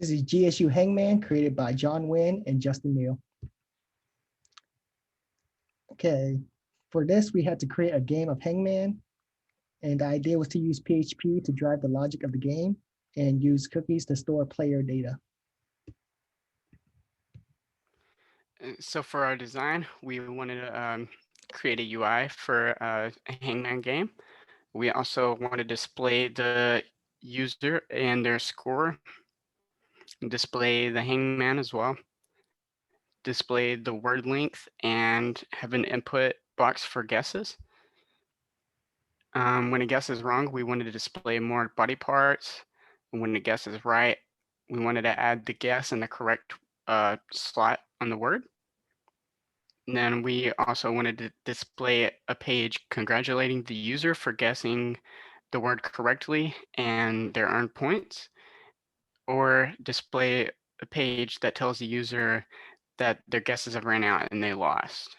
This is GSU Hangman, created by John Wynn and Justin Neal. Okay, for this, we had to create a game of Hangman. And the idea was to use PHP to drive the logic of the game and use cookies to store player data. So for our design, we wanted to create a UI for a Hangman game. We also want to display the user and their score, display the Hangman as well, display the word length, and have an input box for guesses. When a guess is wrong, we wanted to display more body parts. And when the guess is right, we wanted to add the guess in the correct slot on the word. And then we also wanted to display a page congratulating the user for guessing the word correctly and their earned points, or display a page that tells the user that their guesses have ran out and they lost.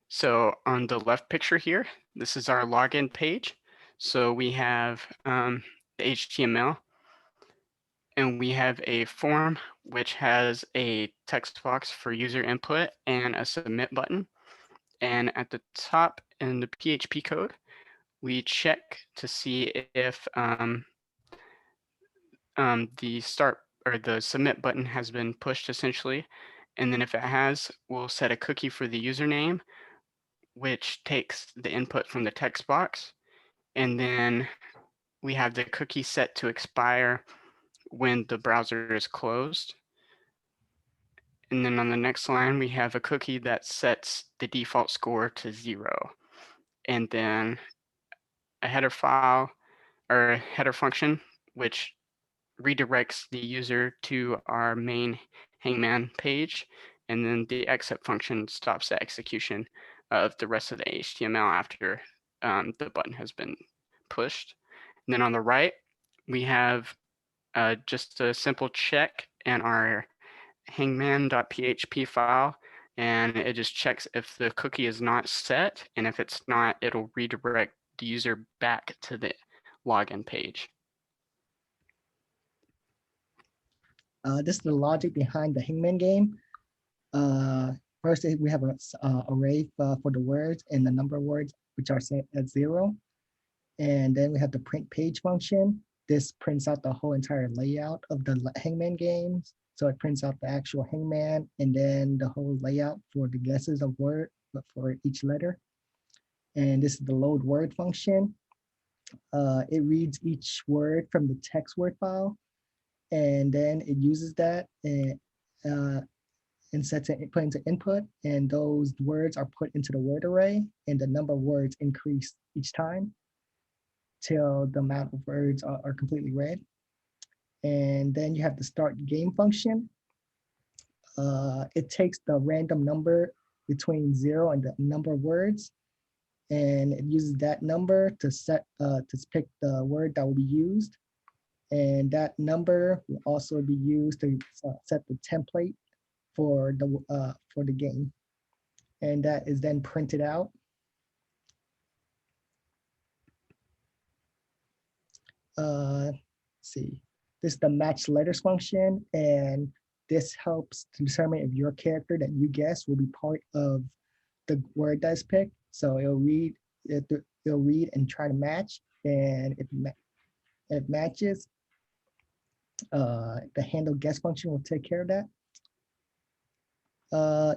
So on the left picture here, this is our login page. So we have the HTML, and we have a form which has a text box for user input and a submit button. And at the top in the PHP code, we check to see if the start or the submit button has been pushed essentially. And then if it has, we'll set a cookie for the username, which takes the input from the text box. And then we have the cookie set to expire when the browser is closed. And then on the next line, we have a cookie that sets the default score to 0. And then a header file or a header function, which redirects the user to our main Hangman page. And then the exit function stops the execution of the rest of the HTML after the button has been pushed. And then on the right, we have just a simple check in our hangman.php file, and it just checks if the cookie is not set, and if it's not, it'll redirect the user back to the login page. This is the logic behind the Hangman game. First, we have an array for the words and the number of words, which are set at 0. And then we have the print page function. This prints out the whole entire layout of the Hangman games. So it prints out the actual Hangman and then the whole layout for the guesses of word for each letter. And this is the load word function. It reads each word from the text word file, and then it uses that and sets it, put into input, and those words are put into the word array, and the number of words increase each time till the amount of words are completely read. And then you have the start game function. It takes the random number between 0 and the number of words, and it uses that number to set to pick the word that will be used. And that number will also be used to set the template for the game. And that is then printed out. Let's see, this is the match letters function, and this helps to determine if your character that you guess will be part of the word that's picked. So it'll read and try to match, and if it matches, the handle guess function will take care of that.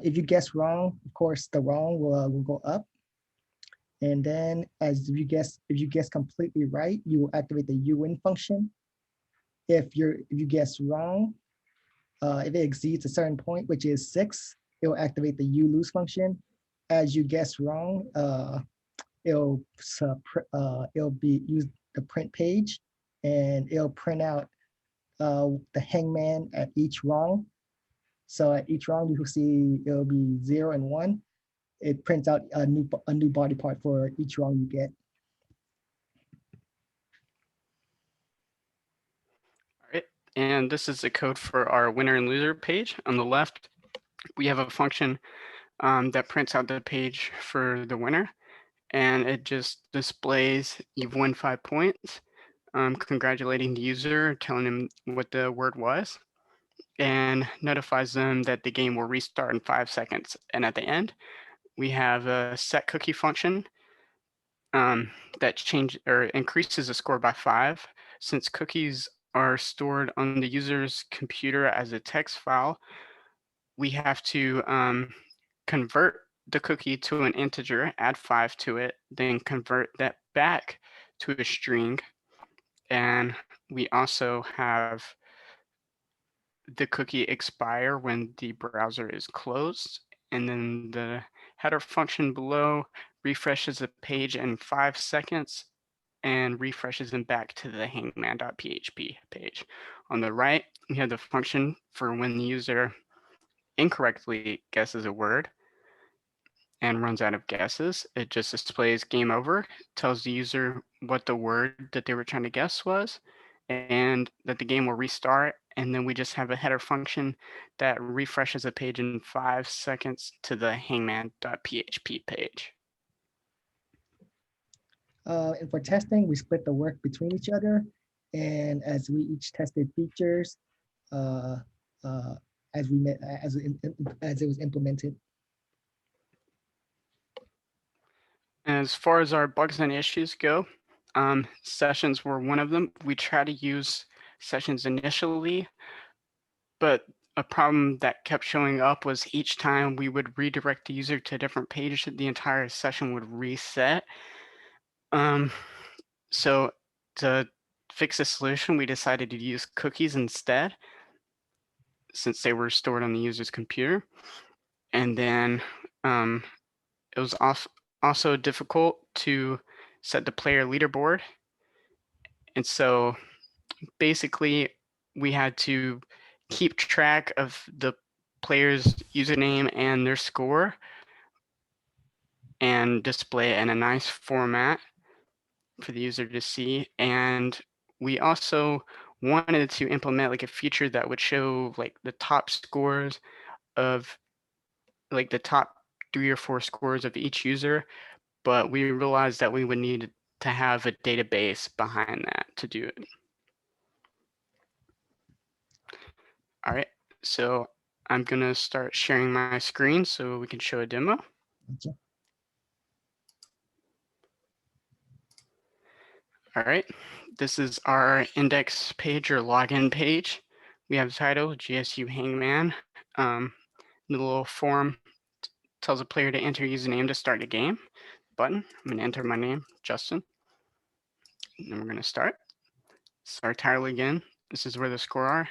If you guess wrong, of course, the wrong will go up. And then if you guess completely right, you will activate the uwin function. If you guess wrong, if it exceeds a certain point, which is 6, it will activate the ulose function. As you guess wrong, it'll be used the print page, and it'll print out the Hangman at each wrong. So at each wrong, you will see it'll be 0 and 1. It prints out a new body part for each wrong you get. All right, and this is the code for our winner and loser page. On the left, we have a function that prints out the page for the winner, and it just displays you've won 5 points. congratulating the user, telling them what the word was, and notifies them that the game will restart in 5 seconds. And at the end, we have a set cookie function that change or increases the score by 5. Since cookies are stored on the user's computer as a text file, we have to convert the cookie to an integer, add 5 to it, then convert that back to a string. And we also have the cookie expire when the browser is closed. And then the header function below refreshes the page in 5 seconds and refreshes them back to the hangman.php page. On the right, we have the function for when the user incorrectly guesses a word and runs out of guesses. It just displays game over, tells the user what the word that they were trying to guess was, and that the game will restart. And then we just have a header function that refreshes a page in 5 seconds to the hangman.php page. And for testing, we split the work between each other. And as we each tested features, uh, uh, as we met, as it was implemented. As far as our bugs and issues go, sessions were one of them. We tried to use sessions initially, but a problem that kept showing up was each time we would redirect the user to a different page, the entire session would reset. So to fix the solution, we decided to use cookies instead, since they were stored on the user's computer. And then it was also difficult to set the player leaderboard. And so basically, we had to keep track of the player's username and their score and display it in a nice format for the user to see. And we also wanted to implement like a feature that would show like the top scores of like the top 3 or 4 scores of each user, but we realized that we would need to have a database behind that to do it. All right, so I'm gonna start sharing my screen so we can show a demo. Okay. All right, this is our index page or login page. We have the title GSU Hangman. The little form tells a player to enter username to start a game. Button, I'm gonna enter my name, Justin. And then we're gonna start. Start title again. This is where the score are.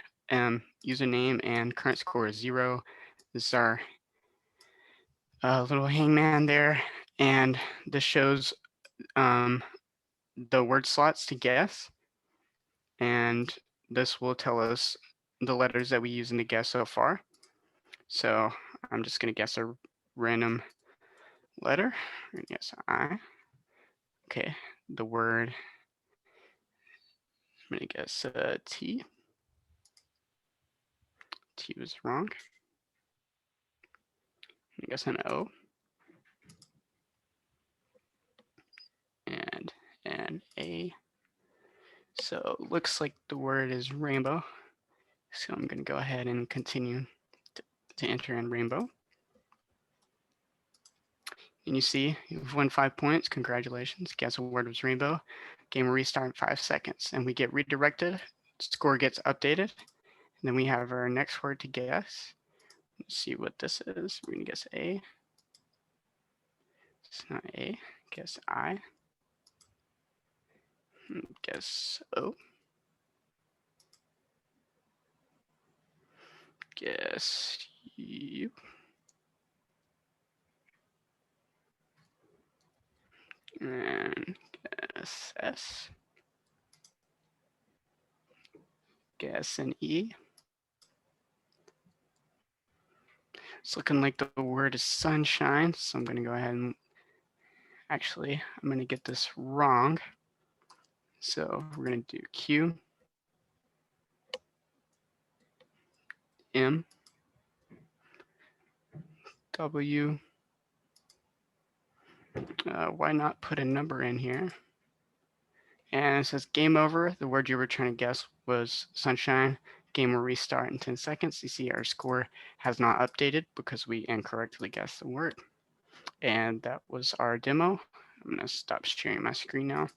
Username and current score is 0. This is our little hangman there. And this shows the word slots to guess. And this will tell us the letters that we use in the guess so far. So I'm just gonna guess a random letter. I'm gonna guess I. Okay, the word, I'm gonna guess T. T was wrong. I guess an O. And an A. So it looks like the word is rainbow. So I'm gonna go ahead and continue to enter in rainbow. And you see, you've won 5 points. Congratulations. Guess what word was rainbow. Game will restart in 5 seconds. And we get redirected. Score gets updated. And then we have our next word to guess. Let's see what this is. We're going to guess A. It's not A. Guess I. Guess O. Guess U. And guess S. Guess an E. It's looking like the word is sunshine, so I'm going to go ahead and actually, I'm going to get this wrong. So we're going to do Q, M, W. Why not put a number in here? And it says game over. The word you were trying to guess was sunshine. Game will restart in 10 seconds. You see our score has not updated because we incorrectly guessed the word. And that was our demo. I'm going to stop sharing my screen now.